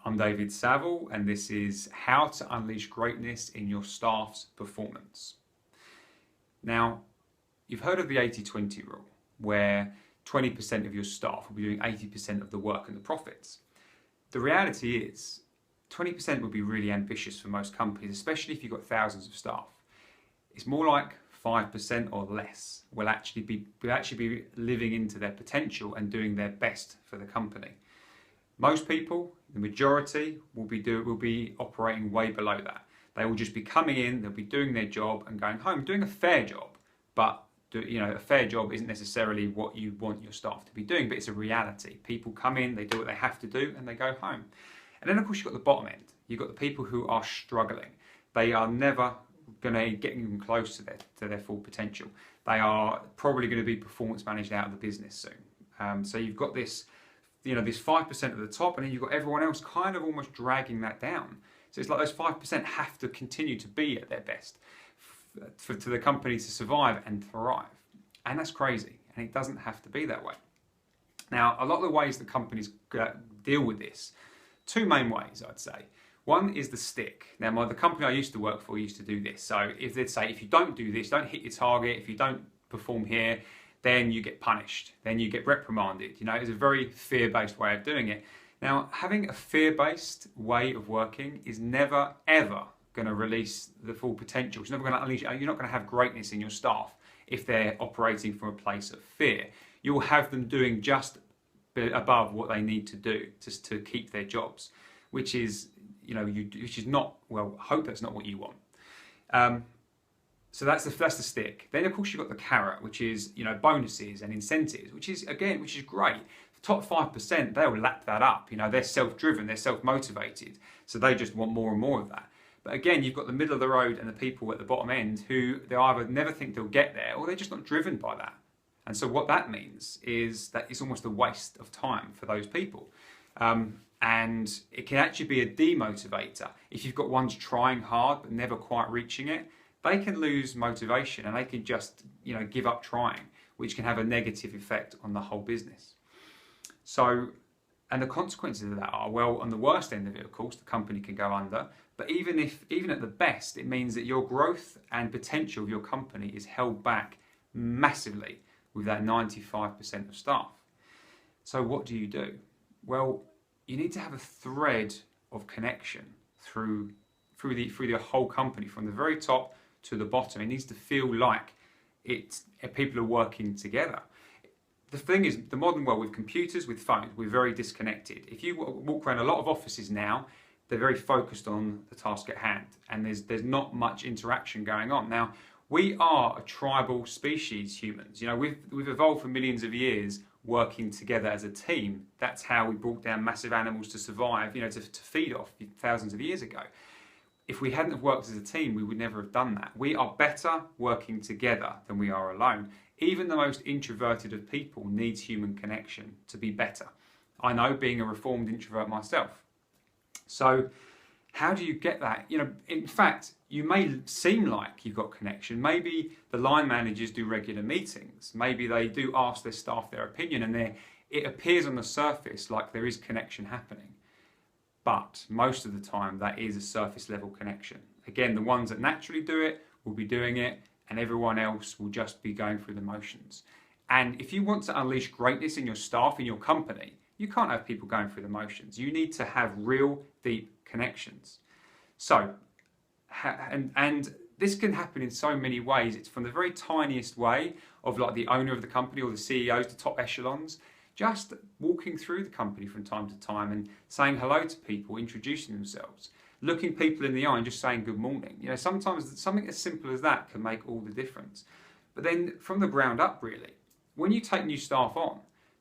I'm David Saville, and this is How to Unleash Greatness in Your Staff's Performance. Now, you've heard of the 80-20 rule, where 20% of your staff will be doing 80% of the work and the profits. The reality is, 20% would be really ambitious for most companies, especially if you've got thousands of staff. It's more like 5% or less will actually be living into their potential and doing their best for the company. Most people, the majority, will be operating way below that. They will just be coming in, they'll be doing their job and going home, doing a fair job. But a fair job isn't necessarily what you want your staff to be doing, but it's a reality. People come in, they do what they have to do, and they go home. And then, of course, you've got the bottom end. You've got the people who are struggling. They are never going to get even close to their full potential. They are probably going to be performance managed out of the business soon. So you've got this, this 5% at the top, and then you've got everyone else kind of almost dragging that down. So it's like those 5% have to continue to be at their best for the company to survive and thrive. And that's crazy, and it doesn't have to be that way. Now, a lot of the ways that companies deal with this, two main ways, I'd say. One is the stick. Now, the company I used to work for used to do this. So if they'd say, if you don't do this, don't hit your target, if you don't perform here, then you get punished, then you get reprimanded. It's a very fear-based way of doing it. Now, having a fear-based way of working is never, ever going to release the full potential. It's never going to unleash. You're not going to have greatness in your staff if they're operating from a place of fear. You'll have them doing just above what they need to do to keep their jobs, which is, which is not, well, I hope that's not what you want. So that's the stick. Then of course you've got the carrot, which is bonuses and incentives, which is great. The top 5%, they'll lap that up. They're self-driven, they're self-motivated, so they just want more and more of that. But again, you've got the middle of the road and the people at the bottom end who they either never think they'll get there, or they're just not driven by that. And so what that means is that it's almost a waste of time for those people. And it can actually be a demotivator. If you've got ones trying hard but never quite reaching it, they can lose motivation and they can just give up trying, which can have a negative effect on the whole business. So, and the consequences of that are, well, on the worst end of it, of course, the company can go under. But even at the best, it means that your growth and potential of your company is held back massively with that 95% of staff. So what do you do? Well, you need to have a thread of connection through the whole company, from the very top to the bottom. It needs to feel like people are working together. The thing is, the modern world, with computers, with phones, we're very disconnected. If you walk around a lot of offices now, they're very focused on the task at hand, and there's not much interaction going on. Now, we are a tribal species, humans. We've evolved for millions of years working together as a team. That's how we brought down massive animals to survive, to feed off thousands of years ago. If we hadn't have worked as a team, we would never have done that. We are better working together than we are alone. Even the most introverted of people needs human connection to be better. I know, being a reformed introvert myself. So how do you get that? In fact, you may seem like you've got connection. Maybe the line managers do regular meetings. Maybe they do ask their staff their opinion, and it appears on the surface like there is connection happening. But most of the time, that is a surface level connection. Again, the ones that naturally do it will be doing it, and everyone else will just be going through the motions. And if you want to unleash greatness in your staff, in your company, you can't have people going through the motions. You need to have real, deep connections. So, and this can happen in so many ways. It's from the very tiniest way of like the owner of the company or the CEOs, the top echelons, just walking through the company from time to time and saying hello to people, introducing themselves, looking people in the eye and just saying good morning. Sometimes something as simple as that can make all the difference. But then from the ground up, really, when you take new staff on,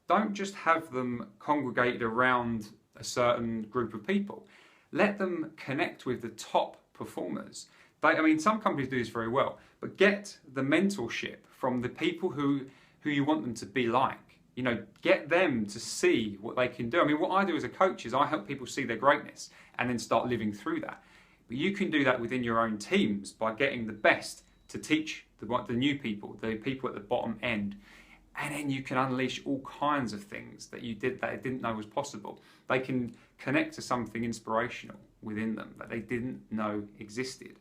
don't just have them congregated around a certain group of people. Let them connect with the top performers. Some companies do this very well, but get the mentorship from the people who you want them to be like. Get them to see what they can do. What I do as a coach is I help people see their greatness and then start living through that. But you can do that within your own teams by getting the best to teach the new people, the people at the bottom end. And then you can unleash all kinds of things that you didn't know was possible. They can connect to something inspirational within them that they didn't know existed.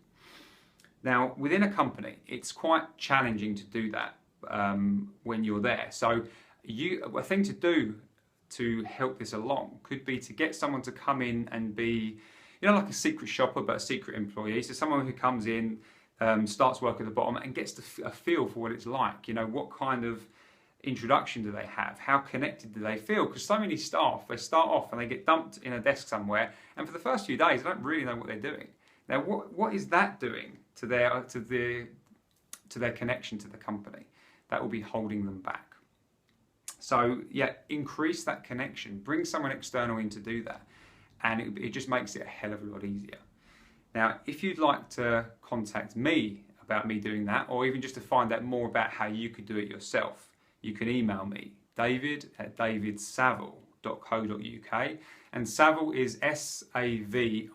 Now, within a company, it's quite challenging to do that when you're there. So a thing to do to help this along could be to get someone to come in and be, like a secret shopper, but a secret employee. So someone who comes in, starts work at the bottom and gets a feel for what it's like. What kind of introduction do they have? How connected do they feel? Because so many staff, they start off and they get dumped in a desk somewhere, and for the first few days, they don't really know what they're doing. Now, what is that doing to their connection to the company? That will be holding them back. So yeah, increase that connection. Bring someone external in to do that, and it just makes it a hell of a lot easier. Now, if you'd like to contact me about me doing that, or even just to find out more about how you could do it yourself, you can email me, david@davidsaville.co.uk, and Saville is Saville.